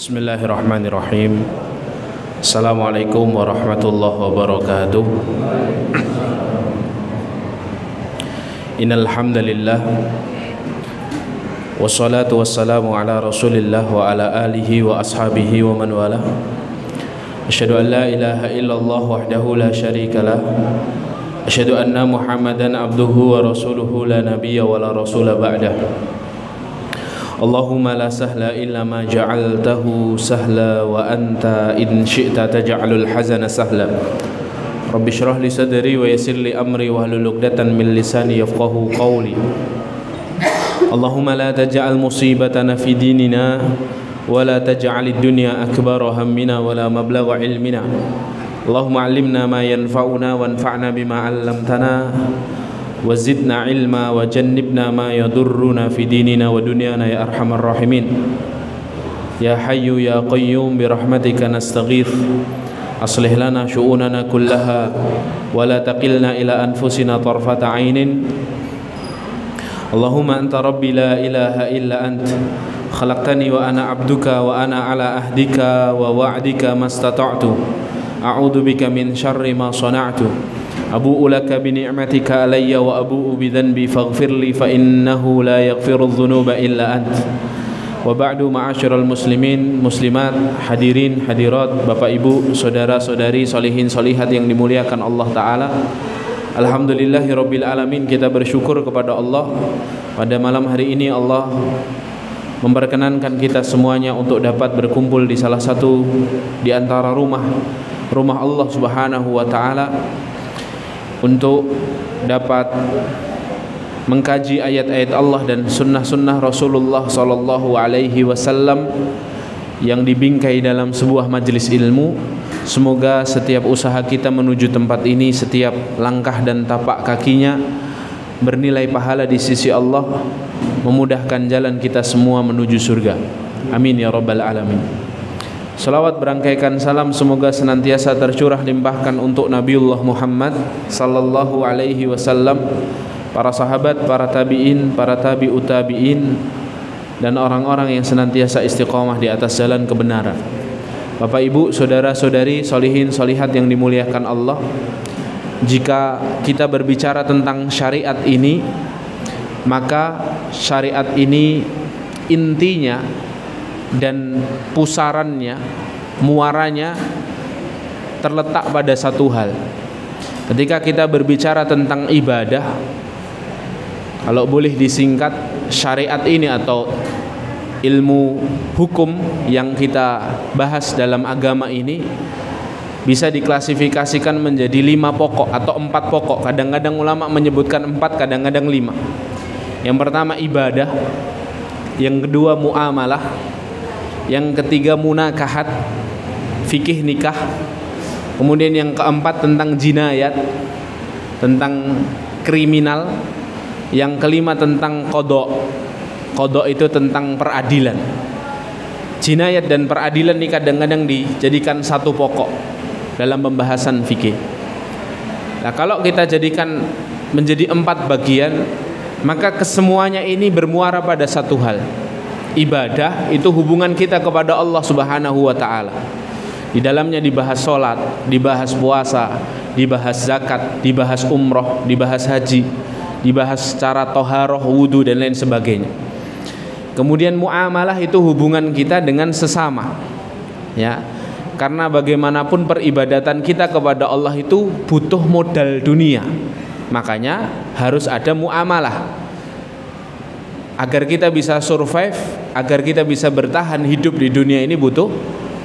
Bismillahirrahmanirrahim. Assalamualaikum warahmatullahi wabarakatuh. Innal hamdalillah wassalatu wassalamu ala Rasulillah wa ala alihi wa ashabihi wa man walah. Asyhadu an la ilaha illallah wahdahu la syarikalah. Asyhadu anna Muhammadan abduhu wa rasuluhu la nabiyya wa la rasula ba'dah. Allahumma la sahla illa ma ja'altahu sahla wa anta in syi'ta taj'alul hazana sahla. Rabbi shrah li sadri wa yassir li amri wa hlul 'uqdatan min lisani yafqahu qawli. Allahumma la taj'al musibatana fi dinina wa la taj'alid dunya akbara hammina wa la mablagha ilmina. Allahumma 'allimna ma yanfa'una wanfa'na bima 'allamtana wazidna ilma wa jannibna ma yadurruna fi dinina wa dunyana ya arhamar rahimin. Ya hayyu ya qayyum bi rahmatika nastaghith. Aslih lana syu'unana kullaha wa la taqilna ila anfusina tarfata 'ainin. Allahumma anta rabbi la ilaha illa ant khalaqtani wa ana 'abduka wa ana ala ahdika wa wa'dika mastata'tu. A'udzu bika min syarri ma sana'tu. Abu'u laka bi ni'matika alayya wa abu'u bi dhanbi faghfirli fa innahu la yaghfiru dhunuba illa ant. Wa ba'du, ma'asyiral muslimin muslimat, hadirin hadirat, Bapak Ibu, saudara-saudari, solihin solihat yang dimuliakan Allah Ta'ala. Alhamdulillahirabbil alamin, kita bersyukur kepada Allah pada malam hari ini Allah memperkenankan kita semuanya untuk dapat berkumpul di salah satu di antara rumah Allah Subhanahu wa Ta'ala untuk dapat mengkaji ayat-ayat Allah dan sunnah-sunnah Rasulullah sallallahu alaihi wasallam yang dibingkai dalam sebuah majelis ilmu. Semoga setiap usaha kita menuju tempat ini, setiap langkah dan tapak kakinya bernilai pahala di sisi Allah, memudahkan jalan kita semua menuju surga. Amin ya rabbal alamin. Salawat berangkaikan salam semoga senantiasa tercurah limpahkan untuk Nabiullah Muhammad sallallahu alaihi wasallam, para sahabat, para tabi'in, para tabi'ut tabi'in, dan orang-orang yang senantiasa istiqamah di atas jalan kebenaran. Bapak Ibu, saudara-saudari, solihin solihat yang dimuliakan Allah, jika kita berbicara tentang syariat ini, maka syariat ini intinya dan pusarannya, muaranya terletak pada satu hal. Ketika kita berbicara tentang ibadah, kalau boleh disingkat, syariat ini atau ilmu hukum yang kita bahas dalam agama ini bisa diklasifikasikan menjadi 5 pokok atau 4 pokok. Kadang-kadang ulama menyebutkan 4, kadang-kadang 5. Yang pertama ibadah, yang kedua muamalah, yang ketiga munakahat, fikih nikah, kemudian yang keempat tentang jinayat, tentang kriminal, yang kelima tentang qada. Qada itu tentang peradilan. Jinayat dan peradilan ini kadang-kadang dijadikan satu pokok dalam pembahasan fikih. Nah, kalau kita jadikan menjadi 4 bagian, maka kesemuanya ini bermuara pada satu hal. Ibadah itu hubungan kita kepada Allah Subhanahu wa Ta'ala. Di dalamnya dibahas sholat, dibahas puasa, dibahas zakat, dibahas umroh, dibahas haji, dibahas cara toharoh, wudu, dan lain sebagainya. Kemudian muamalah itu hubungan kita dengan sesama, ya, karena bagaimanapun peribadatan kita kepada Allah itu butuh modal dunia, makanya harus ada muamalah. Agar kita bisa survive, agar kita bisa bertahan hidup di dunia ini butuh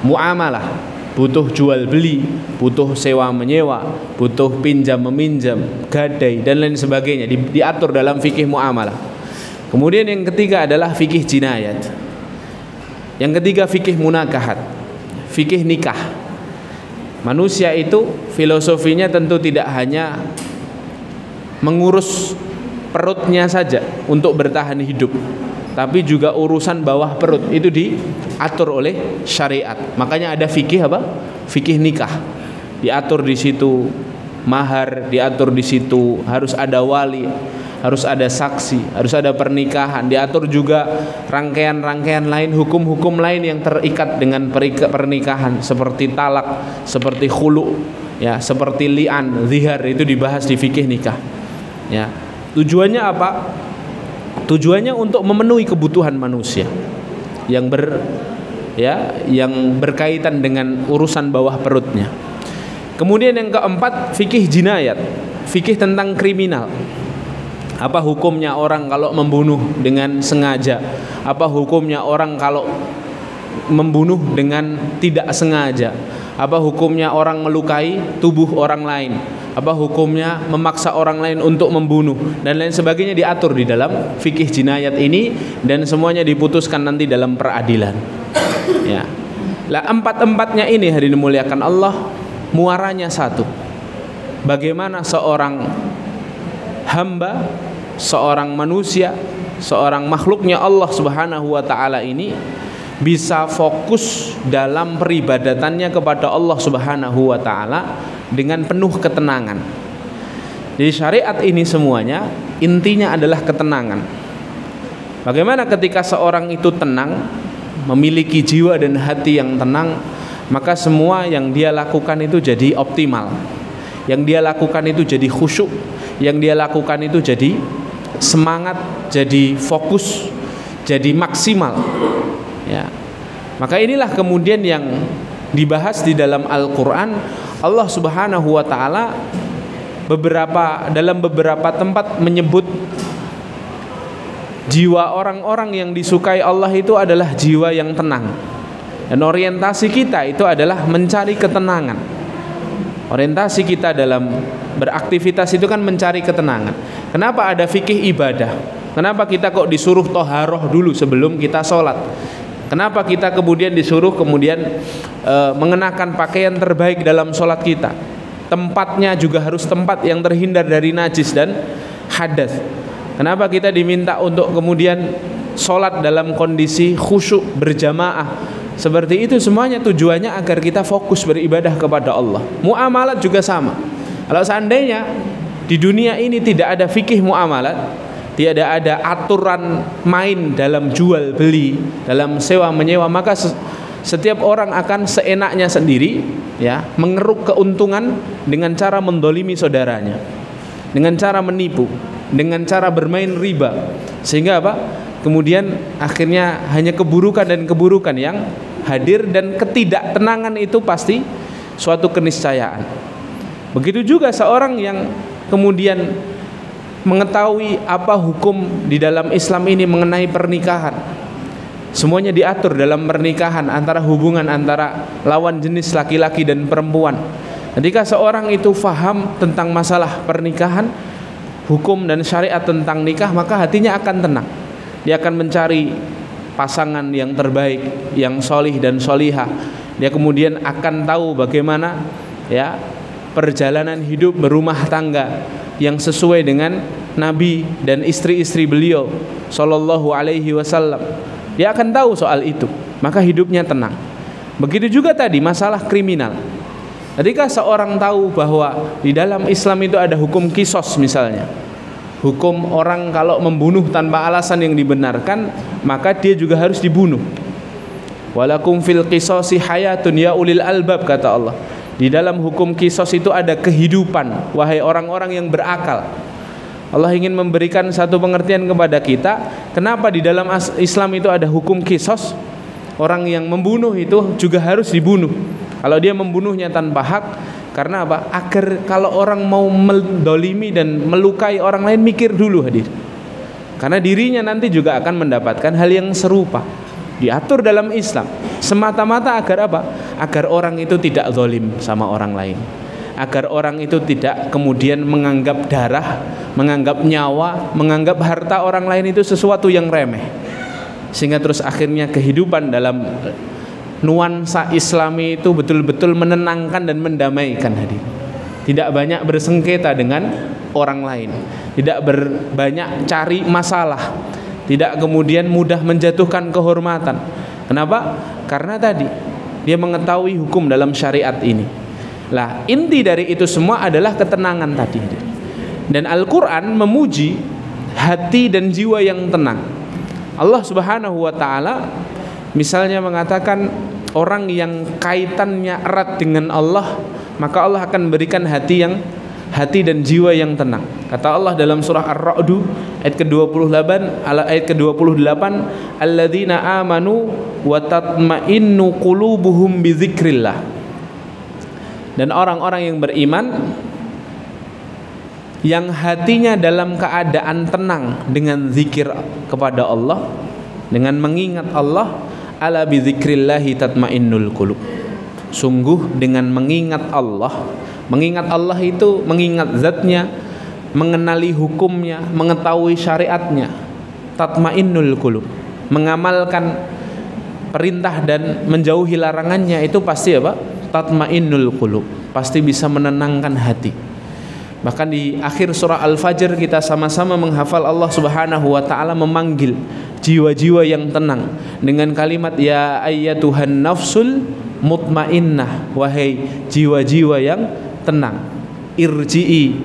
muamalah, butuh jual beli, butuh sewa menyewa, butuh pinjam meminjam, gadai, dan lain sebagainya, diatur dalam fikih muamalah. Kemudian yang ketiga adalah fikih jinayat. Yang ketiga fikih munakahat, fikih nikah. Manusia itu filosofinya tentu tidak hanya mengurus perutnya saja untuk bertahan hidup, tapi juga urusan bawah perut itu diatur oleh syariat. Makanya ada fikih apa? Fikih nikah. Diatur di situ mahar, diatur di situ harus ada wali, harus ada saksi, harus ada pernikahan, diatur juga rangkaian-rangkaian lain, hukum-hukum lain yang terikat dengan pernikahan seperti talak, seperti khulu, ya, seperti li'an, zihar, itu dibahas di fikih nikah. Ya. Tujuannya apa? Tujuannya untuk memenuhi kebutuhan manusia yang berkaitan dengan urusan bawah perutnya. Kemudian yang keempat, fikih jinayat, fikih tentang kriminal. Apa hukumnya orang kalau membunuh dengan sengaja? Apa hukumnya orang kalau membunuh dengan tidak sengaja? Apa hukumnya orang melukai tubuh orang lain? Apa hukumnya memaksa orang lain untuk membunuh? Dan lain sebagainya diatur di dalam fikih jinayat ini, dan semuanya diputuskan nanti dalam peradilan. Ya. Lah, empat-empatnya ini hadirin dimuliakan Allah, muaranya satu. Bagaimana seorang hamba, seorang manusia, seorang makhluknya Allah Subhanahu wa taala ini bisa fokus dalam peribadatannya kepada Allah Subhanahu wa taala dengan penuh ketenangan. Jadi syariat ini semuanya intinya adalah ketenangan. Bagaimana ketika seorang itu tenang, memiliki jiwa dan hati yang tenang, maka semua yang dia lakukan itu jadi optimal. Yang dia lakukan itu jadi khusyuk, yang dia lakukan itu jadi semangat, jadi fokus, jadi maksimal. Ya. Maka inilah kemudian yang dibahas di dalam Al-Qur'an. Allah Subhanahu wa taala dalam beberapa tempat menyebut jiwa orang-orang yang disukai Allah itu adalah jiwa yang tenang. Dan orientasi kita itu adalah mencari ketenangan. Orientasi kita dalam beraktivitas itu kan mencari ketenangan. Kenapa ada fikih ibadah? Kenapa kita kok disuruh toharoh dulu sebelum kita sholat? Kenapa kita kemudian disuruh mengenakan pakaian terbaik dalam sholat kita? Tempatnya juga harus tempat yang terhindar dari najis dan hadas. Kenapa kita diminta untuk kemudian sholat dalam kondisi khusyuk berjamaah? Seperti itu semuanya tujuannya agar kita fokus beribadah kepada Allah. Muamalat juga sama. Kalau seandainya di dunia ini tidak ada fikih muamalat, tidak ada aturan main dalam jual beli, dalam sewa menyewa, maka setiap orang akan seenaknya sendiri, ya, mengeruk keuntungan dengan cara mendolimi saudaranya, dengan cara menipu, dengan cara bermain riba, sehingga apa? Kemudian akhirnya hanya keburukan dan keburukan yang hadir, dan ketidaktenangan itu pasti suatu keniscayaan. Begitu juga seorang yang kemudian mengetahui apa hukum di dalam Islam ini mengenai pernikahan. Semuanya diatur dalam pernikahan, antara hubungan antara lawan jenis laki-laki dan perempuan. Ketika seorang itu faham tentang masalah pernikahan, hukum dan syariat tentang nikah, maka hatinya akan tenang. Dia akan mencari pasangan yang terbaik, yang solih dan solihah. Dia kemudian akan tahu bagaimana, ya, perjalanan hidup berumah tangga yang sesuai dengan Nabi dan istri-istri beliau Sallallahu Alaihi Wasallam. Dia akan tahu soal itu, maka hidupnya tenang. Begitu juga tadi masalah kriminal. Ketika seorang tahu bahwa di dalam Islam itu ada hukum kisos misalnya, hukum orang kalau membunuh tanpa alasan yang dibenarkan, maka dia juga harus dibunuh. Walakum fil qisasi hayatun ya ulil albab, kata Allah. Di dalam hukum kisos itu ada kehidupan, wahai orang-orang yang berakal. Allah ingin memberikan satu pengertian kepada kita, kenapa di dalam Islam itu ada hukum kisos. Orang yang membunuh itu juga harus dibunuh. Kalau dia membunuhnya tanpa hak, karena apa? Agar kalau orang mau mendolimi dan melukai orang lain, mikir dulu hadir. Karena dirinya nanti juga akan mendapatkan hal yang serupa. Diatur dalam Islam semata-mata agar apa? Agar orang itu tidak zalim sama orang lain. Agar orang itu tidak kemudian menganggap darah, menganggap nyawa, menganggap harta orang lain itu sesuatu yang remeh. Sehingga terus akhirnya kehidupan dalam nuansa Islami itu betul-betul menenangkan dan mendamaikan hadir. Tidak banyak bersengketa dengan orang lain, tidak banyak cari masalah, tidak kemudian mudah menjatuhkan kehormatan. Kenapa? Karena tadi dia mengetahui hukum dalam syariat ini. Lah, inti dari itu semua adalah ketenangan tadi. Dan Al-Qur'an memuji hati dan jiwa yang tenang. Allah Subhanahu wa taala misalnya mengatakan orang yang kaitannya erat dengan Allah, maka Allah akan berikan hati dan jiwa yang tenang. Kata Allah dalam surah Ar-Ra'd ayat ke-28, alladzina amanu wa tatma'innu qulubuhum bi dzikrillah. Dan orang-orang yang beriman yang hatinya dalam keadaan tenang dengan zikir kepada Allah, dengan mengingat Allah, ala bi dzikrillahi tatmainnul qulub. Sungguh dengan mengingat Allah itu mengingat zatnya, mengenali hukumnya, mengetahui syariatnya. Tatmainnul qulub, mengamalkan perintah dan menjauhi larangannya, itu pasti apa? Tatmainnul qulub, pasti bisa menenangkan hati. Bahkan di akhir surah Al-Fajr kita sama-sama menghafal Allah Subhanahu wa taala memanggil jiwa-jiwa yang tenang dengan kalimat ya ayyatuhan nafsul mutmainnah, wahai jiwa-jiwa yang tenang, irji'i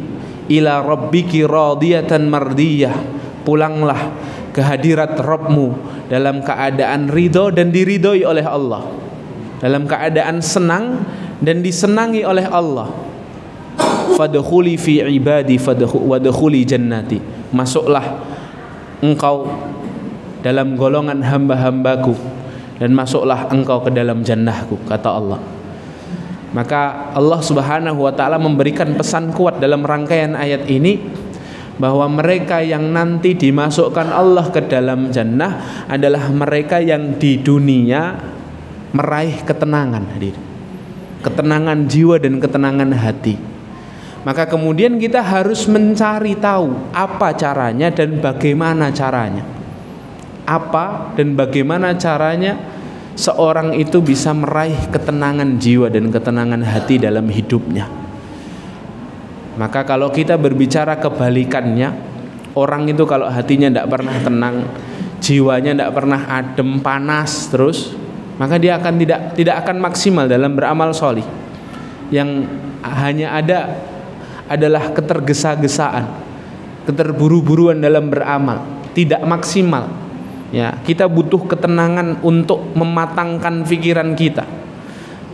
ila rabbiki radiyatan mardiyah, pulanglah ke hadirat Rabbmu dalam keadaan ridho dan diridhoi oleh Allah, dalam keadaan senang dan disenangi oleh Allah. Fadkhuli fi ibadi wadkhuli jannati, masuklah engkau dalam golongan hamba-hambaku dan masuklah engkau ke dalam jannahku, kata Allah. Maka Allah Subhanahu wa taala memberikan pesan kuat dalam rangkaian ayat ini bahwa mereka yang nanti dimasukkan Allah ke dalam jannah adalah mereka yang di dunia meraih ketenangan, ketenangan jiwa dan ketenangan hati. Maka kemudian kita harus mencari tahu apa caranya dan bagaimana caranya. Apa dan bagaimana caranya seorang itu bisa meraih ketenangan jiwa dan ketenangan hati dalam hidupnya. Maka kalau kita berbicara kebalikannya, orang itu kalau hatinya tidak pernah tenang, jiwanya tidak pernah adem, panas terus, maka dia akan tidak akan maksimal dalam beramal sholih. Yang hanya adalah ketergesa-gesaan, keterburu-buruan dalam beramal, tidak maksimal. Ya, kita butuh ketenangan untuk mematangkan pikiran kita.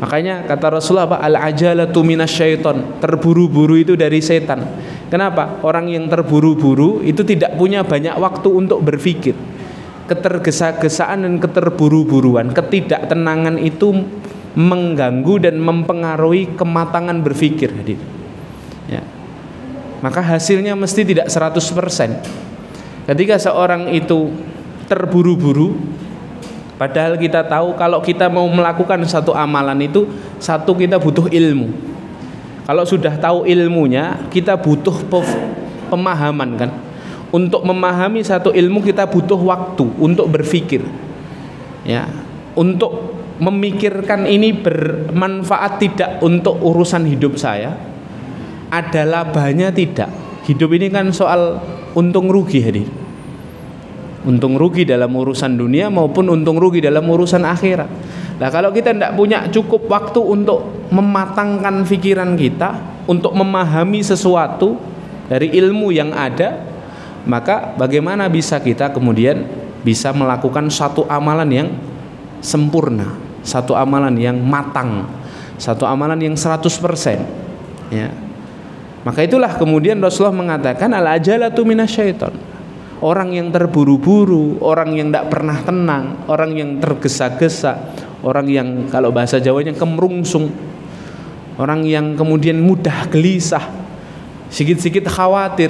Makanya kata Rasulullah apa? Al-ajalatu minasyaiton, terburu-buru itu dari setan. Kenapa? Orang yang terburu-buru itu tidak punya banyak waktu untuk berpikir. Ketergesa-gesaan dan keterburu-buruan, ketidaktenangan itu mengganggu dan mempengaruhi kematangan berpikir. Ya. Maka hasilnya mesti tidak 100%. Ketika seorang itu terburu-buru, padahal kita tahu kalau kita mau melakukan satu amalan itu, satu kita butuh ilmu. Kalau sudah tahu ilmunya, kita butuh pemahaman kan. Untuk memahami satu ilmu kita butuh waktu untuk berpikir. Ya, untuk memikirkan ini bermanfaat tidak untuk urusan hidup saya, ada labanya tidak. Hidup ini kan soal untung rugi, hadir. Untung rugi dalam urusan dunia maupun untung rugi dalam urusan akhirat. Nah, kalau kita tidak punya cukup waktu untuk mematangkan pikiran kita, untuk memahami sesuatu dari ilmu yang ada, maka bagaimana bisa kita kemudian bisa melakukan satu amalan yang sempurna, satu amalan yang matang, satu amalan yang 100%. Ya. Maka itulah kemudian Rasulullah mengatakan al-ajalatu minasyaiton. Orang yang terburu-buru, orang yang tidak pernah tenang, orang yang tergesa-gesa, orang yang kalau bahasa Jawanya kemerungsung, orang yang kemudian mudah gelisah, sedikit-sedikit khawatir,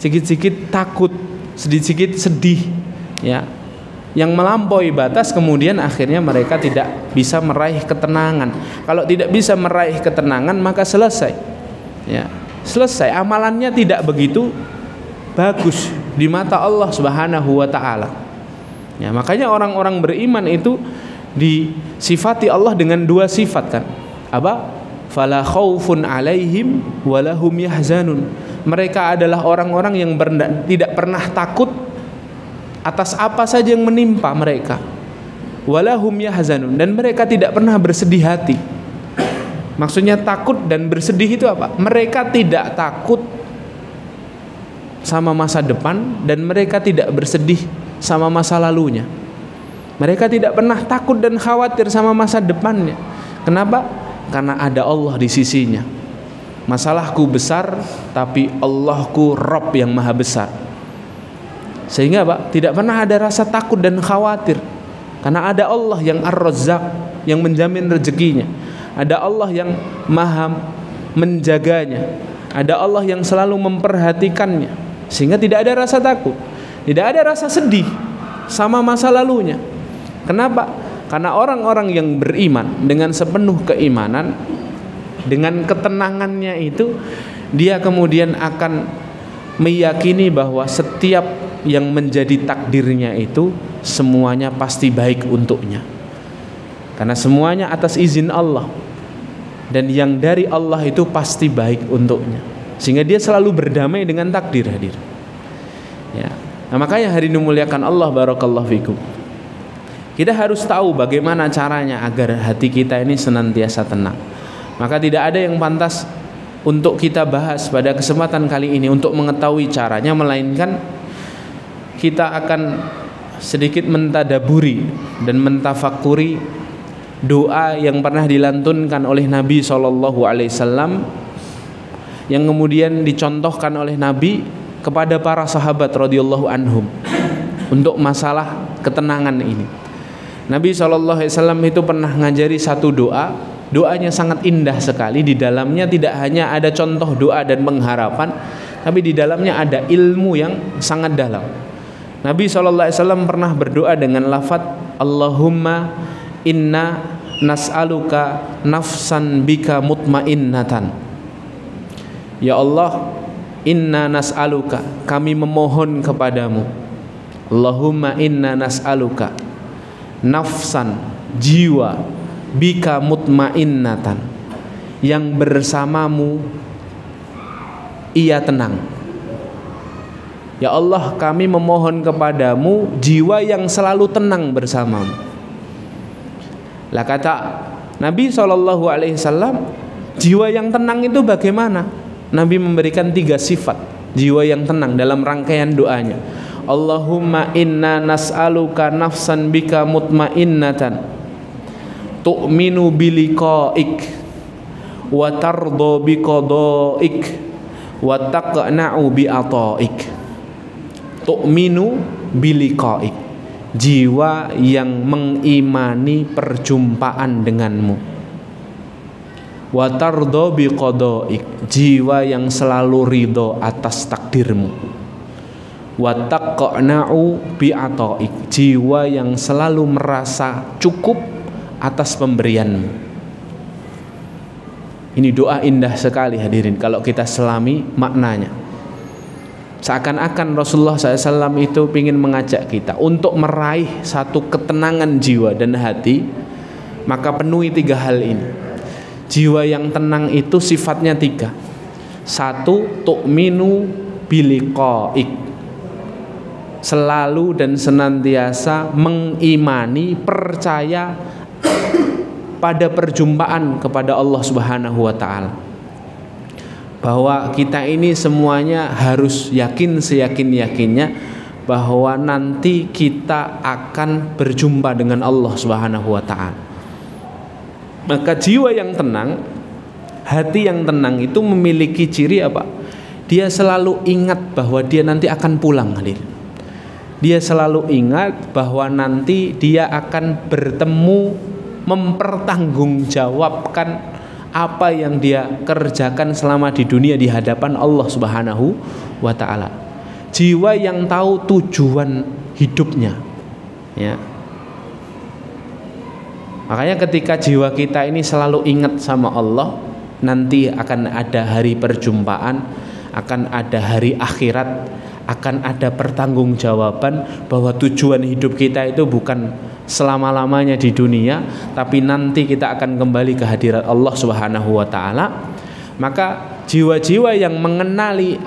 sedikit-sedikit takut, sedikit-sedikit sedih, ya, yang melampaui batas, kemudian akhirnya mereka tidak bisa meraih ketenangan. Kalau tidak bisa meraih ketenangan, maka selesai, ya, selesai, amalannya tidak begitu bagus di mata Allah Subhanahu wa taala. Ya, makanya orang-orang beriman itu disifati Allah dengan dua sifat kan. Apa? Fala khaufun 'alaihim walahum yahzanun. Mereka adalah orang-orang yang tidak pernah takut atas apa saja yang menimpa mereka. Walahum yahzanun, dan mereka tidak pernah bersedih hati. Maksudnya takut dan bersedih itu apa? Mereka tidak takut sama masa depan dan mereka tidak bersedih sama masa lalunya. Mereka tidak pernah takut dan khawatir sama masa depannya. Kenapa? Karena ada Allah di sisinya. Masalahku besar, tapi Allahku Rabb yang maha besar. Sehingga Pak, tidak pernah ada rasa takut dan khawatir. Karena ada Allah yang Ar-Razzaq, yang menjamin rezekinya. Ada Allah yang maha menjaganya. Ada Allah yang selalu memperhatikannya. Sehingga tidak ada rasa takut, tidak ada rasa sedih sama masa lalunya. Kenapa? Karena orang-orang yang beriman dengan sepenuh keimanan, dengan ketenangannya itu, dia kemudian akan meyakini bahwa setiap yang menjadi takdirnya itu semuanya pasti baik untuknya. Karena semuanya atas izin Allah, dan yang dari Allah itu pasti baik untuknya. Sehingga dia selalu berdamai dengan takdir, hadir. Ya. Nah, makanya hari ini muliakan Allah, barakallahu fikum. Kita harus tahu bagaimana caranya agar hati kita ini senantiasa tenang. Maka tidak ada yang pantas untuk kita bahas pada kesempatan kali ini untuk mengetahui caranya, melainkan kita akan sedikit mentadaburi dan mentafakuri doa yang pernah dilantunkan oleh Nabi SAW, yang kemudian dicontohkan oleh Nabi kepada para sahabat radhiyallahu anhum untuk masalah ketenangan ini. Nabi SAW itu pernah ngajari satu doa. Doanya sangat indah sekali. Di dalamnya tidak hanya ada contoh doa dan pengharapan, tapi di dalamnya ada ilmu yang sangat dalam. Nabi SAW pernah berdoa dengan lafaz Allahumma inna nas'aluka nafsan bika mutmainnatan. Ya Allah, inna nas'aluka, kami memohon kepadamu. Allahumma inna nas'aluka nafsan, jiwa, bika mutmainnatan, yang bersamamu ia tenang. Ya Allah, kami memohon kepadamu jiwa yang selalu tenang bersamamu. Lah kata Nabi SAW, jiwa yang tenang itu bagaimana? Nabi memberikan 3 sifat jiwa yang tenang dalam rangkaian doanya. Allahumma inna nas'aluka nafsan bika mutmainnatan tu'minu biliqa'ik wa tardo biqada'ik wa taqna'u bi'ata'ik. Tu'minu biliqa'ik, jiwa yang mengimani perjumpaan denganmu. Wa tardo biqada'ik, jiwa yang selalu ridho atas takdirmu. Wa taqna'u bi'ata'ik, jiwa yang selalu merasa cukup atas pemberianmu. Ini doa indah sekali hadirin kalau kita selami maknanya. Seakan-akan Rasulullah SAW itu ingin mengajak kita untuk meraih satu ketenangan jiwa dan hati, maka penuhi 3 hal ini. Jiwa yang tenang itu sifatnya 3. 1, tu'minu biliqa'ik, selalu dan senantiasa mengimani, percaya pada perjumpaan kepada Allah Subhanahu wa taala. Bahwa kita ini semuanya harus yakin seyakin-yakinnya bahwa nanti kita akan berjumpa dengan Allah Subhanahu wa taala. Maka jiwa yang tenang, hati yang tenang itu memiliki ciri apa? Dia selalu ingat bahwa dia nanti akan pulang, hadir. Dia selalu ingat bahwa nanti dia akan bertemu, mempertanggungjawabkan apa yang dia kerjakan selama di dunia di hadapan Allah Subhanahu wa taala. Jiwa yang tahu tujuan hidupnya, ya. Makanya ketika jiwa kita ini selalu ingat sama Allah, nanti akan ada hari perjumpaan, akan ada hari akhirat, akan ada pertanggungjawaban bahwa tujuan hidup kita itu bukan selama-lamanya di dunia, tapi nanti kita akan kembali ke hadirat Allah Subhanahu wa taala. Maka jiwa-jiwa yang mengenali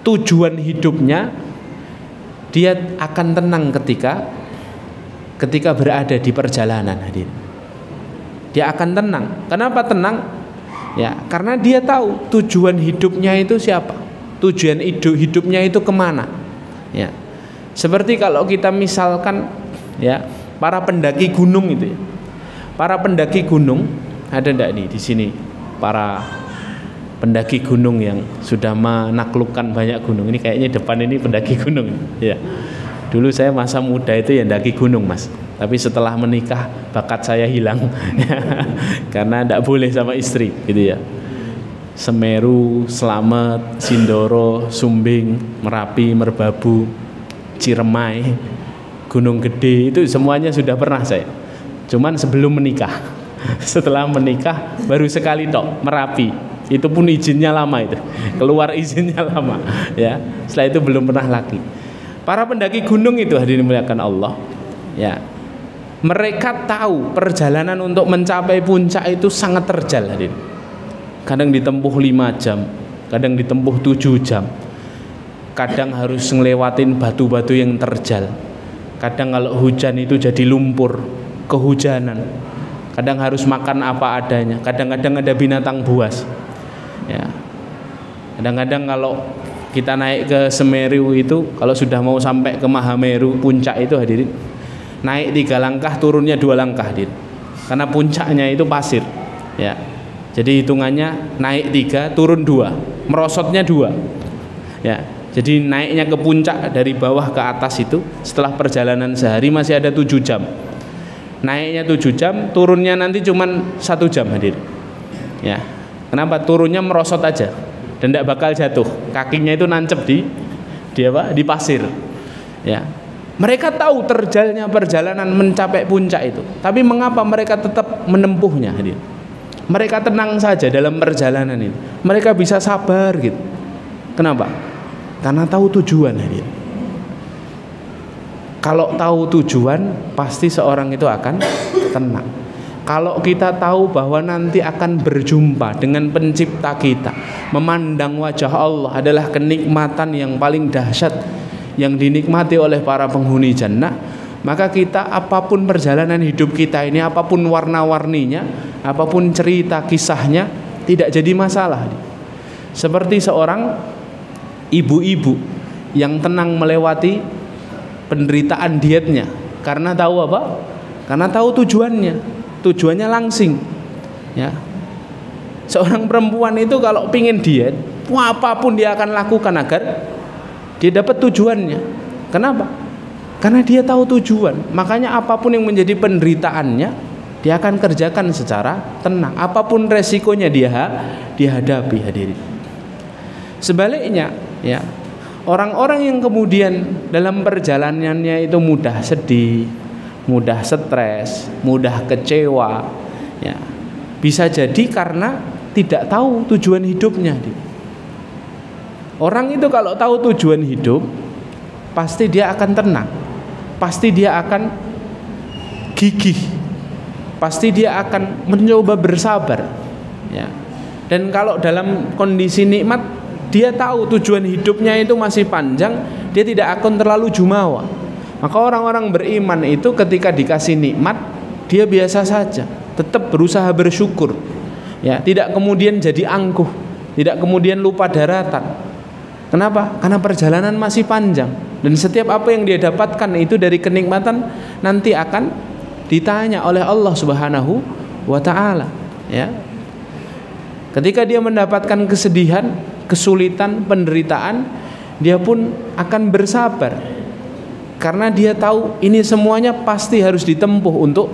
tujuan hidupnya, dia akan tenang ketika berada di perjalanan, hadir. Dia akan tenang. Kenapa tenang? Ya, karena dia tahu tujuan hidupnya itu siapa. tujuan hidupnya itu kemana. Ya, seperti kalau kita misalkan ya para pendaki gunung itu ya. Para pendaki gunung, ada enggak nih di sini para pendaki gunung yang sudah menaklukkan banyak gunung? Ini kayaknya depan ini pendaki gunung ya. Dulu saya masa muda itu ya daki gunung Mas, tapi setelah menikah bakat saya hilang karena tidak boleh sama istri gitu ya. Semeru, Slamet, Sindoro, Sumbing, Merapi, Merbabu, Ciremai, Gunung Gede, itu semuanya sudah pernah saya. Cuman sebelum menikah. Setelah menikah baru sekali tok Merapi. Itu pun izinnya lama itu. Keluar izinnya lama ya. Setelah itu belum pernah lagi. Para pendaki gunung itu hadirin dimuliakan Allah, ya, mereka tahu perjalanan untuk mencapai puncak itu sangat terjal, hadirin. Kadang ditempuh 5 jam, kadang ditempuh 7 jam, kadang harus ngelewatin batu-batu yang terjal, kadang kalau hujan itu jadi lumpur, kehujanan, kadang harus makan apa adanya, kadang-kadang ada binatang buas, ya. Kadang-kadang kalau kita naik ke Semeru itu, kalau sudah mau sampai ke Mahameru puncak itu hadirin, naik 3 langkah turunnya 2 langkah hadirin, karena puncaknya itu pasir ya. Jadi hitungannya naik 3 turun 2, merosotnya 2 ya. Jadi naiknya ke puncak dari bawah ke atas itu setelah perjalanan sehari masih ada 7 jam. Naiknya 7 jam, turunnya nanti cuman 1 jam hadirin ya. Kenapa? Turunnya merosot aja dan tidak bakal jatuh, kakinya itu nancep di pasir ya. Mereka tahu terjalnya perjalanan mencapai puncak itu, tapi mengapa mereka tetap menempuhnya hadirin? Mereka tenang saja dalam perjalanan itu, mereka bisa sabar gitu. Kenapa? Karena tahu tujuan hadirin. Kalau tahu tujuan pasti seorang itu akan tenang. Kalau kita tahu bahwa nanti akan berjumpa dengan pencipta kita, memandang wajah Allah adalah kenikmatan yang paling dahsyat yang dinikmati oleh para penghuni jannah, maka kita apapun perjalanan hidup kita ini, apapun warna-warninya, apapun cerita kisahnya, tidak jadi masalah. Seperti seorang ibu-ibu yang tenang melewati penderitaan dietnya karena tahu apa? Karena tahu tujuannya langsing ya. Seorang perempuan itu kalau pingin diet, apapun dia akan lakukan agar dia dapat tujuannya. Kenapa? Karena dia tahu tujuan. Makanya apapun yang menjadi penderitaannya, dia akan kerjakan secara tenang. Apapun resikonya dia hadapi hadirin. Sebaliknya ya, orang-orang yang kemudian dalam perjalanannya itu mudah sedih, mudah stres, mudah kecewa ya, bisa jadi karena tidak tahu tujuan hidupnya. Orang itu kalau tahu tujuan hidup, pasti dia akan tenang, pasti dia akan gigih, pasti dia akan mencoba bersabar ya. Dan kalau dalam kondisi nikmat, dia tahu tujuan hidupnya itu masih panjang, dia tidak akan terlalu jumawa. Maka orang-orang beriman itu ketika dikasih nikmat, dia biasa saja, tetap berusaha bersyukur ya, tidak kemudian jadi angkuh, tidak kemudian lupa daratan. Kenapa? Karena perjalanan masih panjang, dan setiap apa yang dia dapatkan itu dari kenikmatan nanti akan ditanya oleh Allah Subhanahu wa ta'ala ya. Ketika dia mendapatkan kesedihan, kesulitan, penderitaan, dia pun akan bersabar karena dia tahu ini semuanya pasti harus ditempuh untuk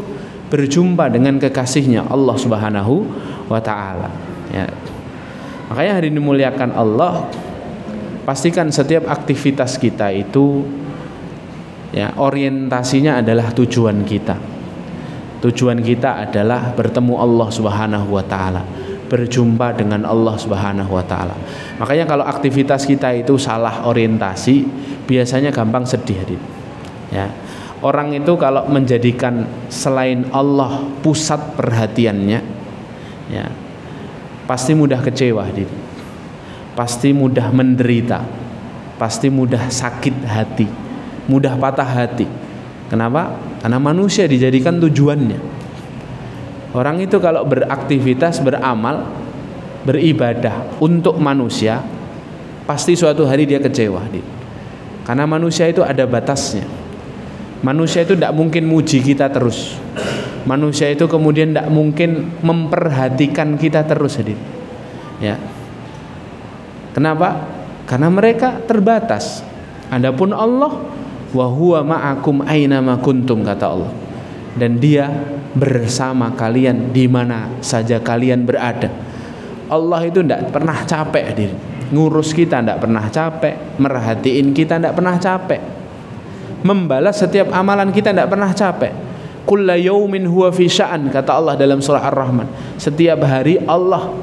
berjumpa dengan kekasihnya Allah Subhanahu wa ta'ala ya. Makanya hari ini dimuliakan Allah, pastikan setiap aktivitas kita itu ya, orientasinya adalah tujuan kita. Tujuan kita adalah bertemu Allah Subhanahu wa ta'ala, berjumpa dengan Allah Subhanahu wa ta'ala. Makanya kalau aktivitas kita itu salah orientasi, biasanya gampang sedih ya. Orang itu kalau menjadikan selain Allah pusat perhatiannya ya, pasti mudah kecewa pasti mudah menderita, pasti mudah sakit hati, mudah patah hati. Kenapa? Karena manusia dijadikan tujuannya. Orang itu kalau beraktivitas, beramal, beribadah untuk manusia, pasti suatu hari dia kecewa. Karena manusia itu ada batasnya. Manusia itu tidak mungkin muji kita terus. Manusia itu kemudian tidak mungkin memperhatikan kita terus, ya. Kenapa? Karena mereka terbatas. Adapun Allah, wa huwa ma'akum aina ma kuntum, kata Allah. Dan Dia bersama kalian di mana saja kalian berada. Allah itu tidak pernah capek, ngurus kita tidak pernah capek, merhatiin kita tidak pernah capek, membalas setiap amalan kita tidak pernah capek. Kulla yaumin huwa fi sya'an, kata Allah dalam surah Ar-Rahman. Setiap hari Allah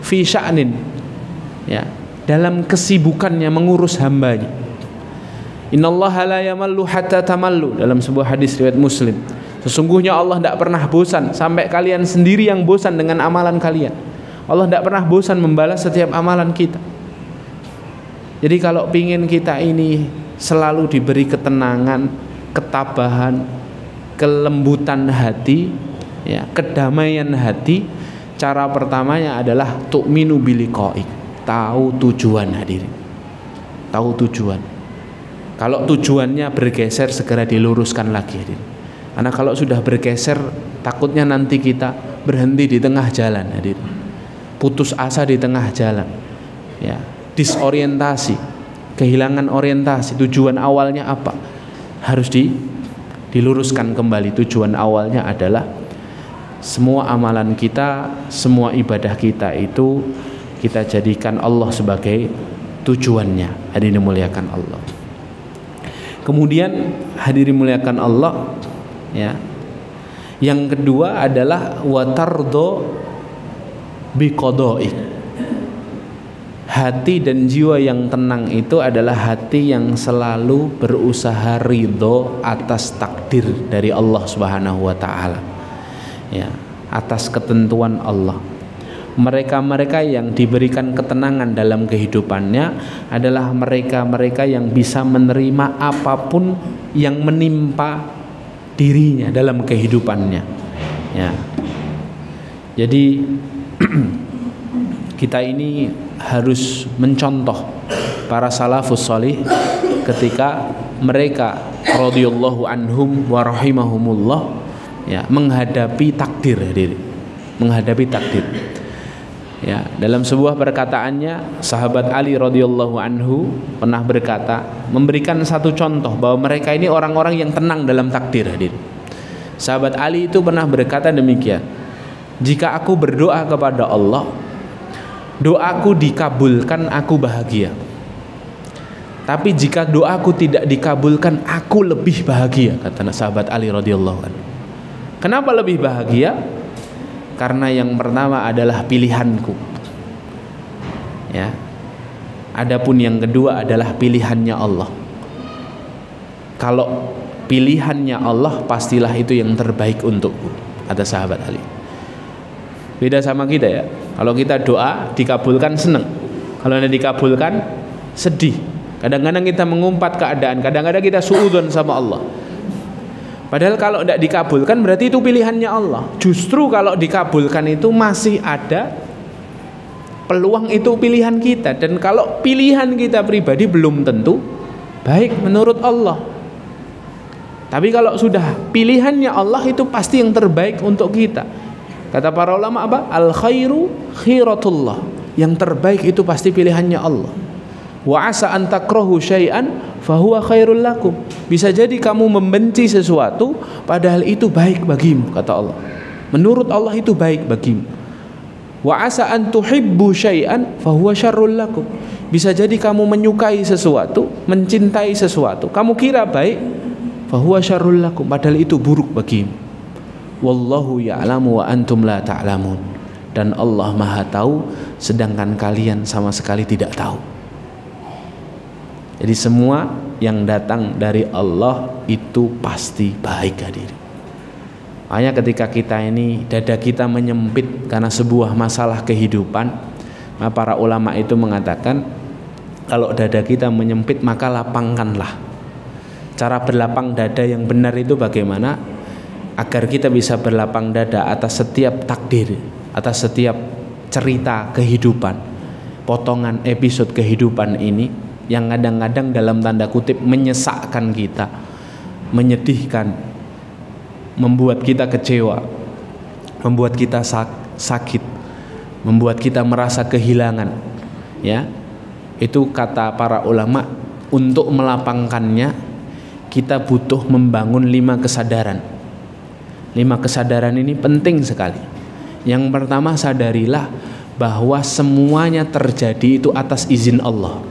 fi sya'nin, ya, dalam kesibukannya mengurus hambanya. Innallaha la yamallu hatta tamallu, dalam sebuah hadis riwayat Muslim. Sesungguhnya Allah tidak pernah bosan sampai kalian sendiri yang bosan dengan amalan kalian. Allah tidak pernah bosan membalas setiap amalan kita. Jadi kalau pingin kita ini selalu diberi ketenangan, ketabahan, kelembutan hati, ya, kedamaian hati, cara pertamanya adalah tu'minu biliqa'i, tahu tujuan, hadirin. Tahu tujuan. Kalau tujuannya bergeser, segera diluruskan lagi, hadirin. Karena kalau sudah bergeser, takutnya nanti kita berhenti di tengah jalan, hadirin. Putus asa di tengah jalan, ya, disorientasi, kehilangan orientasi. Tujuan awalnya apa? Harus diluruskan kembali. Tujuan awalnya adalah semua amalan kita, semua ibadah kita itu kita jadikan Allah sebagai tujuannya. Hadirin muliakan Allah. Kemudian hadirin muliakan Allah, ya. Yang kedua adalah watardo biqada'i. Hati dan jiwa yang tenang itu adalah hati yang selalu berusaha ridho atas takdir dari Allah Subhanahu wa taala. Ya, atas ketentuan Allah. Mereka-mereka yang diberikan ketenangan dalam kehidupannya adalah mereka-mereka yang bisa menerima apapun yang menimpa dirinya dalam kehidupannya. Ya. Jadi kita ini harus mencontoh para salafus salih ketika mereka radhiyallahu anhum wa rahimahumullah, ya, menghadapi takdir, menghadapi takdir. Ya, dalam sebuah perkataannya sahabat Ali radhiyallahu anhu pernah berkata, memberikan satu contoh bahwa mereka ini orang-orang yang tenang dalam takdir, hadirin. Sahabat Ali itu pernah berkata demikian, jika aku berdoa kepada Allah, doaku dikabulkan, aku bahagia. Tapi jika doaku tidak dikabulkan, aku lebih bahagia, kata sahabat Ali radhiyallahu anhu. Kenapa lebih bahagia? Karena yang pertama adalah pilihanku, ya. Adapun yang kedua adalah pilihannya Allah. Kalau pilihannya Allah, pastilah itu yang terbaik untukku, kata sahabat Ali. Beda sama kita, ya. Kalau kita doa dikabulkan, senang. Kalau tidak dikabulkan, sedih. Kadang-kadang kita mengumpat keadaan, kadang-kadang kita suudzon sama Allah. Padahal kalau tidak dikabulkan berarti itu pilihannya Allah. Justru kalau dikabulkan itu masih ada peluang itu pilihan kita. Dan kalau pilihan kita pribadi belum tentu baik menurut Allah. Tapi kalau sudah pilihannya Allah, itu pasti yang terbaik untuk kita. Kata para ulama apa? Al khairu khiratullah. Yang terbaik itu pasti pilihannya Allah. Wa asa an takrahu syai'an fahuwa khairul lakum. Bisa jadi kamu membenci sesuatu padahal itu baik bagimu, kata Allah. Menurut Allah itu baik bagimu. Wa asa an tuhibbu syai'an fahuwa syarrul lakum. Bisa jadi kamu menyukai sesuatu, mencintai sesuatu, kamu kira baik, fahuwa syarrul lakum, padahal itu buruk bagimu. Wallahu ya'lamu wa antum la ta'lamun. Dan Allah Maha tahu sedangkan kalian sama sekali tidak tahu. Jadi semua yang datang dari Allah itu pasti baik, hadirin. Makanya ketika kita ini dada kita menyempit karena sebuah masalah kehidupan, para ulama itu mengatakan kalau dada kita menyempit maka lapangkanlah. Cara berlapang dada yang benar itu bagaimana? Agar kita bisa berlapang dada atas setiap takdir, atas setiap cerita kehidupan. potongan episode kehidupan ini yang kadang-kadang dalam tanda kutip menyesakkan kita, menyedihkan, membuat kita kecewa, membuat kita sakit, membuat kita merasa kehilangan, ya. Itu kata para ulama, untuk melapangkannya kita butuh membangun 5 kesadaran. 5 kesadaran ini penting sekali. Yang pertama, sadarilah bahwa semuanya terjadi itu atas izin Allah.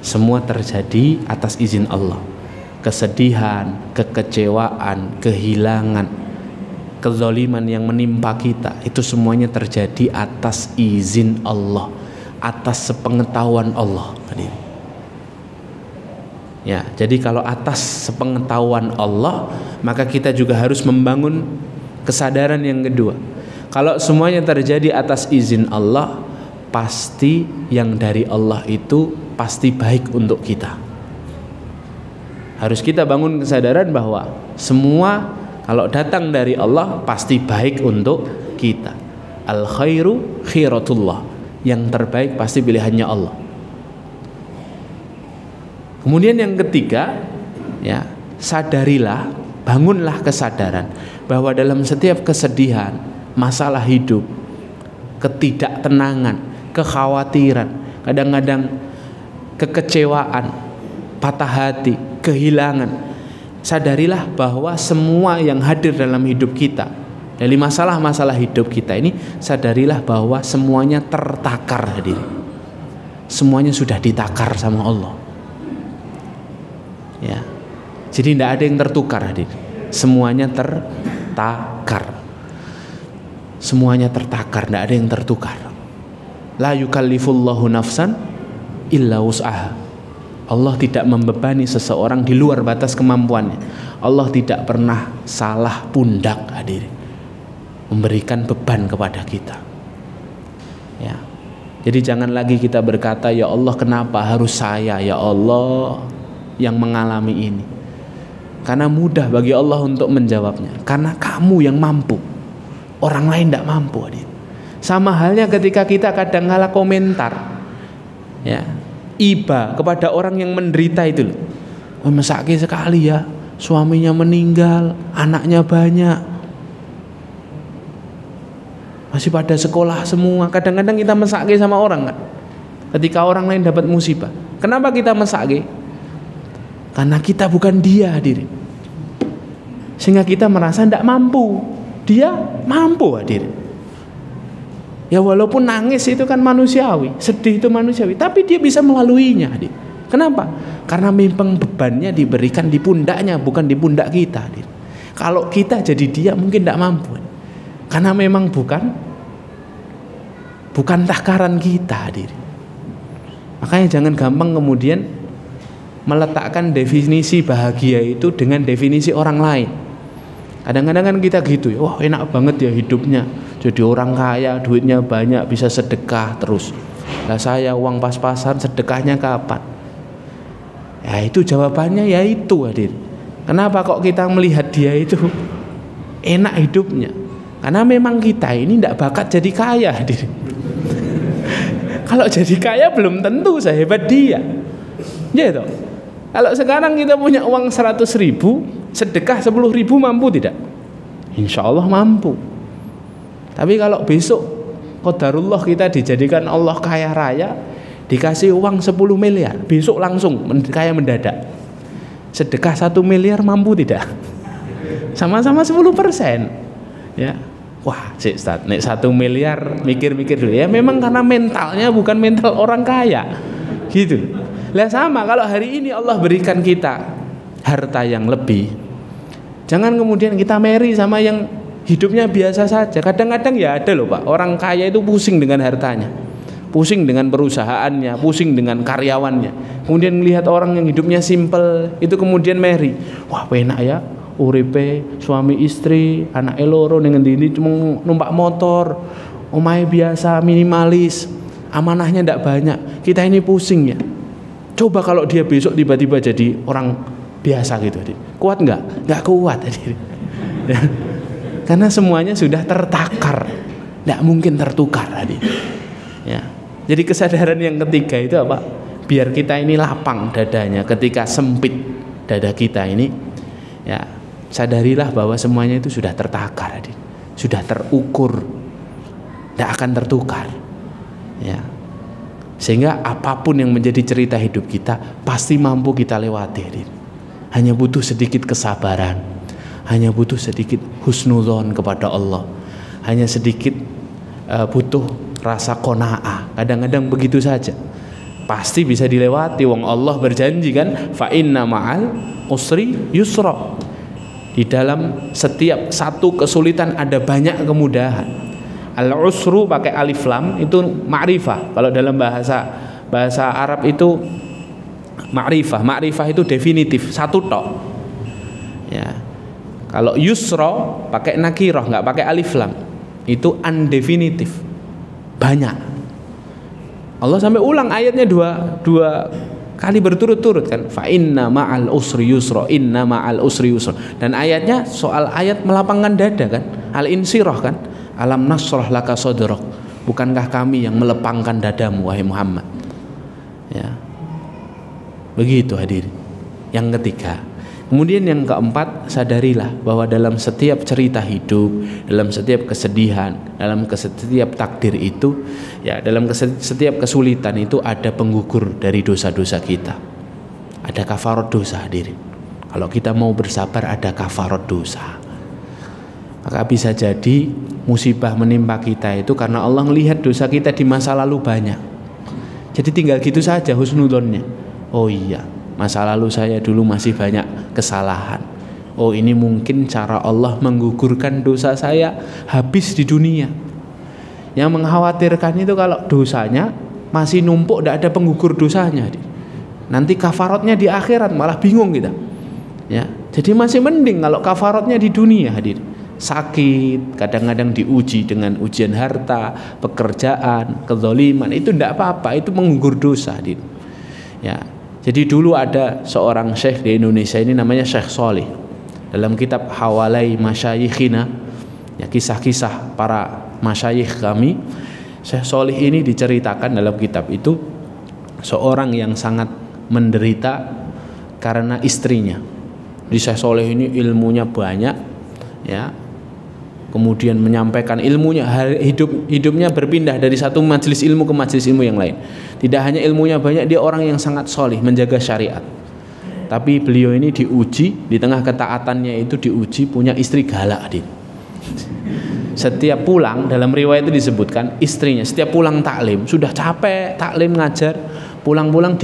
Semua terjadi atas izin Allah. Kesedihan, kekecewaan, kehilangan, kezaliman yang menimpa kita, itu semuanya terjadi atas izin Allah, atas sepengetahuan Allah. Ya, jadi kalau atas sepengetahuan Allah, maka kita juga harus membangun kesadaran yang kedua. Kalau semuanya terjadi atas izin Allah, pasti yang dari Allah itu pasti baik untuk kita. Harus kita bangun kesadaran bahwa semua kalau datang dari Allah pasti baik untuk kita. Al khairu khiratullah, yang terbaik pasti pilihannya Allah. Kemudian yang ketiga, ya, sadarilah, bangunlah kesadaran bahwa dalam setiap kesedihan, masalah hidup, ketidaktenangan, kekhawatiran, kadang-kadang kekecewaan, patah hati, kehilangan, sadarilah bahwa semua yang hadir dalam hidup kita, dari masalah-masalah hidup kita ini, sadarilah bahwa semuanya tertakar, hadirin. Semuanya sudah ditakar sama Allah. Ya. Jadi tidak ada yang tertukar, hadirin. Semuanya tertakar. Semuanya tertakar, tidak ada yang tertukar. La yukallifullahu nafsan illa wus'aha. Allah tidak membebani seseorang di luar batas kemampuannya. Allah tidak pernah salah pundak, hadirin, memberikan beban kepada kita. Ya. Jadi jangan lagi kita berkata, ya Allah kenapa harus saya, ya Allah yang mengalami ini. Karena mudah bagi Allah untuk menjawabnya. Karena kamu yang mampu, orang lain tidak mampu, hadirin. Sama halnya ketika kita kadang kala komentar, ya, iba kepada orang yang menderita itu loh. Oh, mesake sekali ya, suaminya meninggal, anaknya banyak, masih pada sekolah semua. Kadang-kadang kita mesake sama orang kan, ketika orang lain dapat musibah. Kenapa kita mesake? Karena kita bukan dia, hadirin. Sehingga kita merasa tidak mampu. Dia mampu, hadirin. Ya walaupun nangis itu kan manusiawi, sedih itu manusiawi, tapi dia bisa melaluinya, hadirin. Kenapa? Karena memang bebannya diberikan di pundaknya, bukan di pundak kita, hadirin. Kalau kita jadi dia mungkin tidak mampu. Karena memang bukan takaran kita, hadirin. Makanya jangan gampang kemudian meletakkan definisi bahagia itu dengan definisi orang lain. Kadang-kadang kan kita gitu ya, wah enak banget ya hidupnya, jadi orang kaya, duitnya banyak, bisa sedekah terus. Lah saya uang pas-pasan, sedekahnya kapan? Ya itu jawabannya, ya itu, hadir. Kenapa kok kita melihat dia itu enak hidupnya? Karena memang kita ini tidak bakat jadi kaya, hadir. Kalau jadi kaya belum tentu sehebat dia. Ya toh. Kalau sekarang kita punya uang 100.000, sedekah 10.000 mampu tidak? Insya Allah mampu. Tapi kalau besok qadarullah kita dijadikan Allah kaya raya, dikasih uang 10 miliar, besok langsung kaya mendadak. Sedekah 1 miliar mampu tidak? Sama-sama 10%. Ya. Wah, sik Ustaz, nek 1 miliar mikir-mikir dulu. Ya memang karena mentalnya bukan mental orang kaya. Gitu. Lah sama kalau hari ini Allah berikan kita harta yang lebih, jangan kemudian kita meri sama yang hidupnya biasa saja. Kadang-kadang ya ada loh Pak, orang kaya itu pusing dengan hartanya, pusing dengan perusahaannya, pusing dengan karyawannya. Kemudian melihat orang yang hidupnya simpel itu kemudian meri, wah enak ya uripe, suami istri, anak loro ning ngendi ini cuma numpak motor, omahe biasa minimalis, amanahnya ndak banyak. Kita ini pusing ya. Coba kalau dia besok tiba-tiba jadi orang biasa gitu, kuat nggak? Nggak kuat, ya. Karena semuanya sudah tertakar, nggak mungkin tertukar, ya. Jadi kesadaran yang ketiga itu apa? Biar kita ini lapang dadanya ketika sempit dada kita ini, ya sadarilah bahwa semuanya itu sudah tertakar, sudah terukur, tidak akan tertukar, ya. Sehingga apapun yang menjadi cerita hidup kita pasti mampu kita lewati. Hanya butuh sedikit kesabaran, hanya butuh sedikit husnudzon kepada Allah, hanya sedikit butuh rasa qanaah. Kadang-kadang begitu saja pasti bisa dilewati. Wong Allah berjanji kan, fa inna ma'al usri yusra. Di dalam setiap satu kesulitan ada banyak kemudahan. Al-usru pakai alif lam itu ma'rifah. Kalau dalam bahasa Arab itu ma'rifah. Ma'rifah itu definitif, satu tok. Ya. Kalau yusra pakai nakirah, nggak pakai alif lam. Itu undefinitif. Banyak. Allah sampai ulang ayatnya dua kali berturut-turut kan, fa inna ma'al usri yusra, inna ma'al usri yusra. Dan ayatnya soal ayat melapangkan dada kan, al-insirah kan, alam nasrah laka sadrak, bukankah kami yang melepangkan dadamu wahai Muhammad. Ya, begitu hadirin. Yang ketiga. Kemudian yang keempat, sadarilah bahwa dalam setiap cerita hidup, dalam setiap kesedihan, dalam setiap takdir itu, ya dalam setiap kesulitan itu ada penggugur dari dosa-dosa kita. Ada kafarat dosa hadirin. Kalau kita mau bersabar ada kafarat dosa. Maka bisa jadi musibah menimpa kita itu karena Allah melihat dosa kita di masa lalu banyak. Jadi tinggal gitu saja husnudzonnya. Oh iya, masa lalu saya dulu masih banyak kesalahan. Oh ini mungkin cara Allah menggugurkan dosa saya habis di dunia. Yang mengkhawatirkan itu kalau dosanya masih numpuk, tidak ada penggugur dosanya. Nanti kafaratnya di akhirat malah bingung kita. Ya, jadi masih mending kalau kafaratnya di dunia hadir. Sakit, kadang-kadang diuji dengan ujian harta, pekerjaan, kezaliman, itu tidak apa-apa, itu menggugur dosa hadir. Ya. Jadi dulu ada seorang syekh di Indonesia ini namanya Syekh Solih. Dalam kitab Hawalai Masyayikhina, ya kisah-kisah para masyayikh kami, Syekh Solih ini diceritakan dalam kitab itu seorang yang sangat menderita karena istrinya. Di Syekh Solih ini ilmunya banyak, ya. Kemudian menyampaikan ilmunya, hidupnya berpindah dari satu majelis ilmu ke majelis ilmu yang lain. Tidak hanya ilmunya banyak, dia orang yang sangat solih, menjaga syariat. Tapi beliau ini diuji, di tengah ketaatannya itu diuji punya istri galak. Setiap pulang, dalam riwayat itu disebutkan istrinya setiap pulang taklim, sudah capek taklim ngajar, pulang-pulang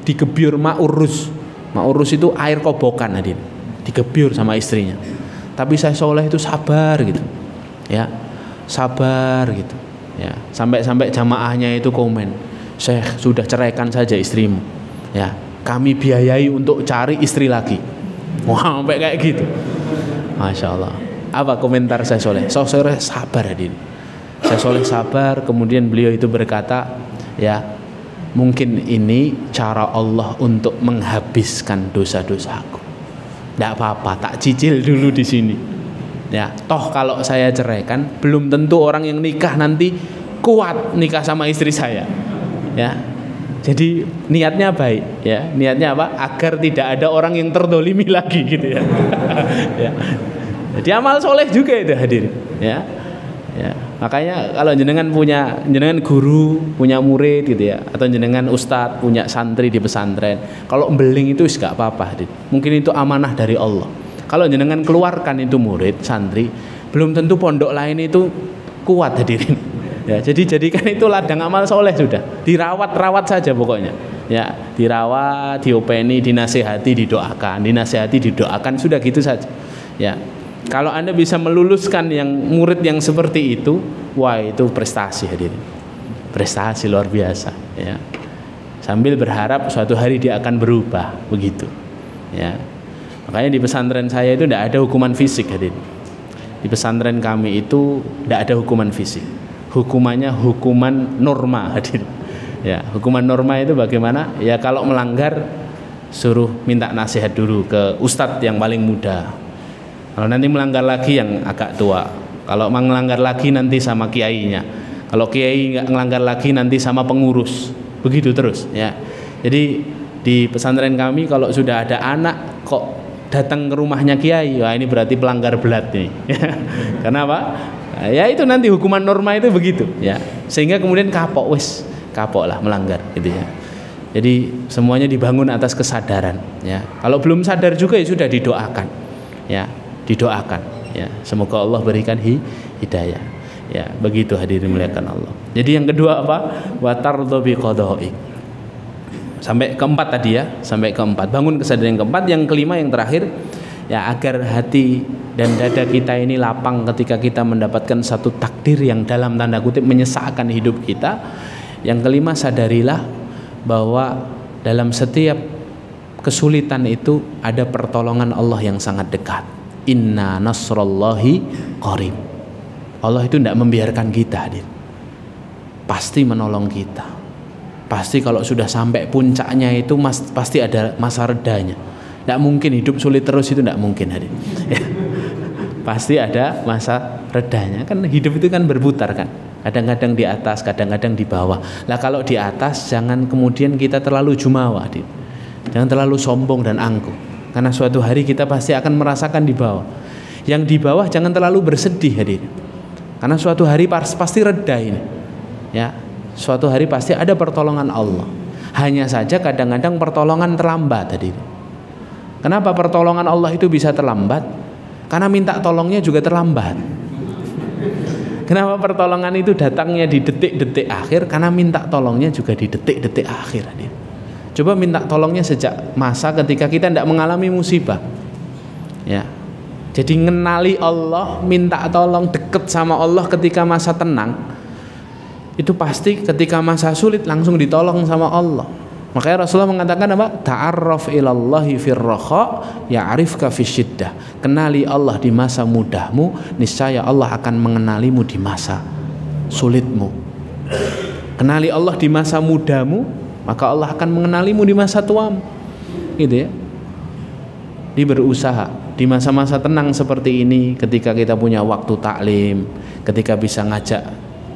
digebyur ma'urus. Ma'urus itu air kobokan adin, digebyur sama istrinya. Tapi saya soleh itu sabar gitu, ya sabar gitu, ya sampai jamaahnya itu komen, Syekh sudah ceraikan saja istrimu, ya kami biayai untuk cari istri lagi. Wah sampai kayak gitu, masya Allah. Apa komentar saya soleh? Saya soleh sabar adin, saya soleh sabar. Kemudian beliau itu berkata, ya mungkin ini cara Allah untuk menghabiskan dosa-dosaku. Tidak apa-apa, tak cicil dulu di sini. Ya, toh kalau saya ceraikan, belum tentu orang yang nikah nanti kuat nikah sama istri saya. Ya, jadi niatnya baik. Ya, niatnya apa? Agar tidak ada orang yang terdolimi lagi, gitu ya. Ya. Jadi amal soleh juga itu hadirin. Ya, ya. Makanya kalau jenengan guru, punya murid gitu ya, atau jenengan ustadz punya santri di pesantren, kalau embeling itu gak apa-apa, mungkin itu amanah dari Allah. Kalau jenengan keluarkan itu murid, santri, belum tentu pondok lain itu kuat hadirin. Ya, jadi jadikan itu ladang amal soleh sudah, dirawat saja pokoknya. Ya, dirawat, diopeni, dinasehati, didoakan, sudah gitu saja. Ya. Kalau Anda bisa meluluskan yang murid yang seperti itu, wah itu prestasi hadirin. Prestasi luar biasa, ya. Sambil berharap suatu hari dia akan berubah, begitu. Ya. Makanya di pesantren saya itu tidak ada hukuman fisik hadirin. Di pesantren kami itu tidak ada hukuman fisik. Hukumannya hukuman norma hadirin. Ya, hukuman norma itu bagaimana? Ya kalau melanggar suruh minta nasihat dulu ke ustadz yang paling muda. Kalau nanti melanggar lagi yang agak tua. Kalau melanggar lagi nanti sama kiainya. Kalau kiai nggak ngelanggar lagi nanti sama pengurus, begitu terus ya. Jadi di pesantren kami kalau sudah ada anak kok datang ke rumahnya kiai, wah ini berarti pelanggar belat nih. Karena apa? Ya itu nanti hukuman norma itu begitu ya. Sehingga kemudian kapok lah melanggar gitu ya. Jadi semuanya dibangun atas kesadaran ya. Kalau belum sadar juga ya sudah didoakan ya, didoakan ya. Semoga Allah berikan hidayah. Ya, begitu hadirin muliakan Allah. Jadi yang kedua apa? Wa tardhu bi qada'i. Sampai keempat tadi ya, sampai keempat. Bangun kesadaran yang keempat, yang kelima yang terakhir ya, agar hati dan dada kita ini lapang ketika kita mendapatkan satu takdir yang dalam tanda kutip menyesakkan hidup kita. Yang kelima, sadarilah bahwa dalam setiap kesulitan itu ada pertolongan Allah yang sangat dekat. Inna nasrallahi qarib. Allah itu tidak membiarkan kita hadir. Pasti menolong kita. Pasti kalau sudah sampai puncaknya itu pasti ada masa redanya. Tidak mungkin hidup sulit terus, itu tidak mungkin hadir. Pasti ada masa redanya. Kan hidup itu kan berputar kan. Kadang-kadang di atas, kadang-kadang di bawah. Lah kalau di atas jangan kemudian kita terlalu jumawa hadir. Jangan terlalu sombong dan angkuh. Karena suatu hari kita pasti akan merasakan di bawah. Yang di bawah jangan terlalu bersedih hadir. Karena suatu hari pasti reda ini ya, suatu hari pasti ada pertolongan Allah. Hanya saja kadang-kadang pertolongan terlambat tadi. Kenapa pertolongan Allah itu bisa terlambat? Karena minta tolongnya juga terlambat. Kenapa pertolongan itu datangnya di detik-detik akhir? Karena minta tolongnya juga di detik-detik akhir. Coba minta tolongnya sejak masa ketika kita tidak mengalami musibah ya. Jadi ngenali Allah, minta tolong, deket sama Allah ketika masa tenang, itu pasti ketika masa sulit langsung ditolong sama Allah. Makanya Rasulullah mengatakan apa? Ta'arraf ilallahi firraha ya'rifka fisyiddah. Kenali Allah di masa mudahmu, niscaya Allah akan mengenalimu di masa sulitmu. Kenali Allah di masa mudahmu, maka Allah akan mengenalimu di masa tuamu. Gitu ya. Dia berusaha di masa-masa tenang seperti ini, ketika kita punya waktu taklim, ketika bisa ngajak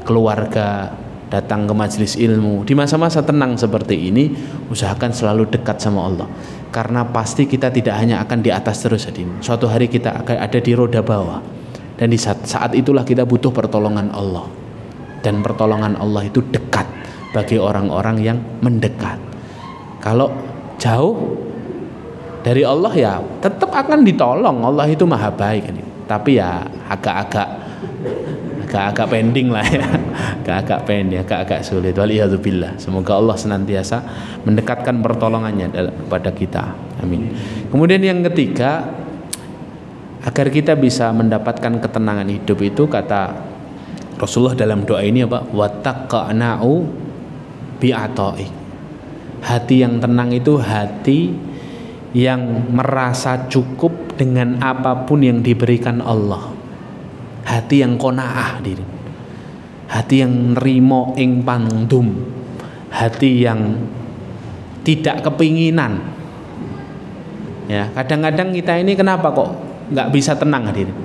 keluarga datang ke majelis ilmu, di masa-masa tenang seperti ini usahakan selalu dekat sama Allah. Karena pasti kita tidak hanya akan di atas terus, suatu hari kita akan ada di roda bawah. Dan di saat itulah kita butuh pertolongan Allah. Dan pertolongan Allah itu dekat bagi orang-orang yang mendekat. Kalau jauh dari Allah ya tetap akan ditolong, Allah itu maha baik kan. Tapi ya agak pending lah ya. agak pending, agak sulit. Waliyadzubillah. Semoga Allah senantiasa mendekatkan pertolongannya kepada kita. Amin. Kemudian yang ketiga, agar kita bisa mendapatkan ketenangan hidup itu, kata Rasulullah dalam doa ini apa? Wattaqna'u bi'ata'i. Hati yang tenang itu hati yang merasa cukup dengan apapun yang diberikan Allah. Hati yang qanaah diri. Hati yang nerimo ing pandum. Hati yang tidak kepinginan. Ya, kadang-kadang kita ini kenapa kok nggak bisa tenang hadirin?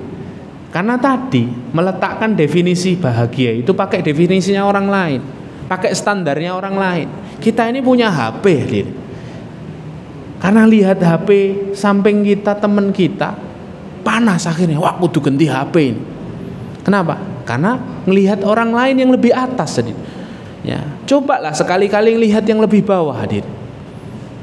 Karena tadi meletakkan definisi bahagia itu pakai definisinya orang lain, pakai standarnya orang lain. Kita ini punya HP hadirin. Karena lihat HP samping kita, teman kita panas, akhirnya wah kudu ganti HP ini. Kenapa? Karena melihat orang lain yang lebih atas hadir. Ya, cobalah sekali-kali lihat yang lebih bawah hadir.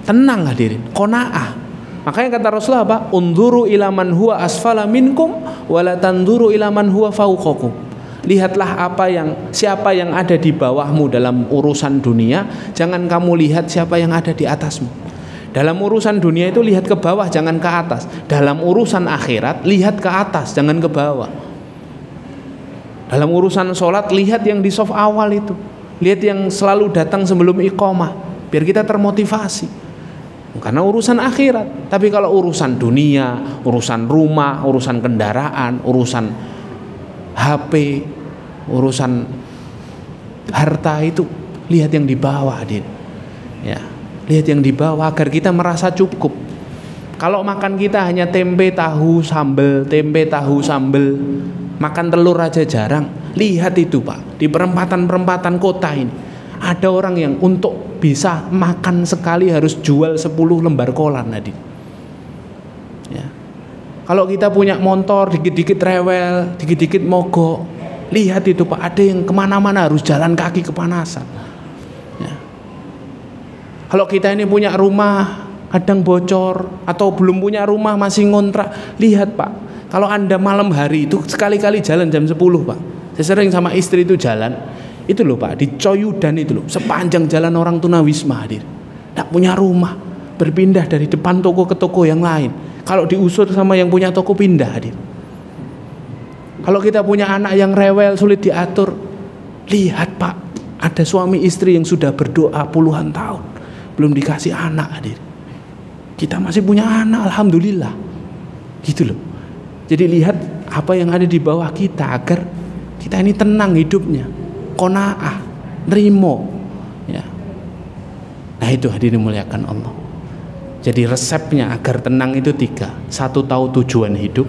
Tenang hadirin, qanaah. Makanya kata Rasulullah apa? Unzuru ila man huwa asfala minkum wa la tanzuru ila man huwa fawqakum. Lihatlah siapa yang ada di bawahmu dalam urusan dunia, jangan kamu lihat siapa yang ada di atasmu. Dalam urusan dunia itu lihat ke bawah, jangan ke atas. Dalam urusan akhirat lihat ke atas, jangan ke bawah. Dalam urusan sholat lihat yang di saf awal itu, lihat yang selalu datang sebelum iqamah, biar kita termotivasi. Karena urusan akhirat. Tapi kalau urusan dunia, urusan rumah, urusan kendaraan, urusan HP, urusan harta itu lihat yang di bawah, ya. Lihat yang di bawah agar kita merasa cukup. Kalau makan kita hanya tempe tahu sambel, makan telur aja jarang, Lihat itu Pak, di perempatan-perempatan kota ini ada orang yang untuk bisa makan sekali harus jual 10 lembar kolan tadi. Ya. Kalau kita punya motor dikit-dikit rewel, dikit-dikit mogok, lihat itu Pak, ada yang kemana-mana harus jalan kaki kepanasan. Ya. Kalau kita ini punya rumah kadang bocor atau belum punya rumah masih ngontrak, lihat Pak, kalau Anda malam hari itu sekali-kali jalan jam 10 Pak. Saya sering sama istri itu jalan, itu loh Pak, di Coyudan itu loh, sepanjang jalan orang tunawisma hadir. Tidak punya rumah, berpindah dari depan toko ke toko yang lain. Kalau diusur sama yang punya toko pindah hadir. Kalau kita punya anak yang rewel, sulit diatur, lihat Pak, ada suami istri yang sudah berdoa puluhan tahun belum dikasih anak hadir. Kita masih punya anak, alhamdulillah. Gitu loh. Jadi lihat apa yang ada di bawah kita agar kita ini tenang hidupnya, qanaah, nerimo, ya. Nah itu hadirin muliakan Allah. Jadi resepnya agar tenang itu 3. 1, tahu tujuan hidup.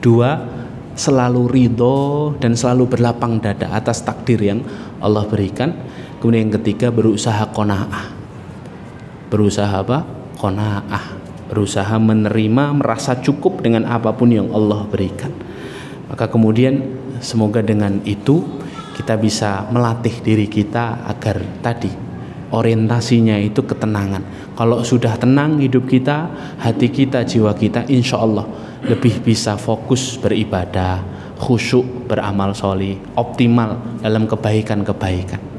2, selalu ridho dan selalu berlapang dada atas takdir yang Allah berikan. Kemudian yang ketiga, berusaha qanaah. Berusaha apa? Qanaah. Berusaha menerima, merasa cukup dengan apapun yang Allah berikan. Maka kemudian semoga dengan itu kita bisa melatih diri kita agar tadi orientasinya itu ketenangan. Kalau sudah tenang hidup kita, hati kita, jiwa kita, insya Allah lebih bisa fokus beribadah, khusyuk beramal sholih, optimal dalam kebaikan-kebaikan.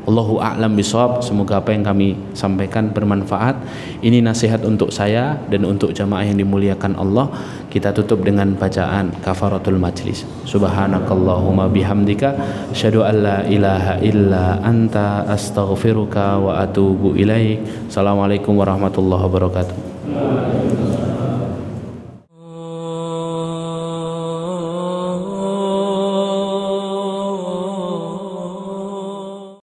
Allahu a'lam bishawab. Semoga apa yang kami sampaikan bermanfaat. Ini nasihat untuk saya dan untuk jamaah yang dimuliakan Allah. Kita tutup dengan bacaan kafaratul majlis. Subhanakallahumma bihamdika asyhadu an la ilaha illa anta astaghfiruka wa atubu ilaik. Assalamualaikum warahmatullahi wabarakatuh.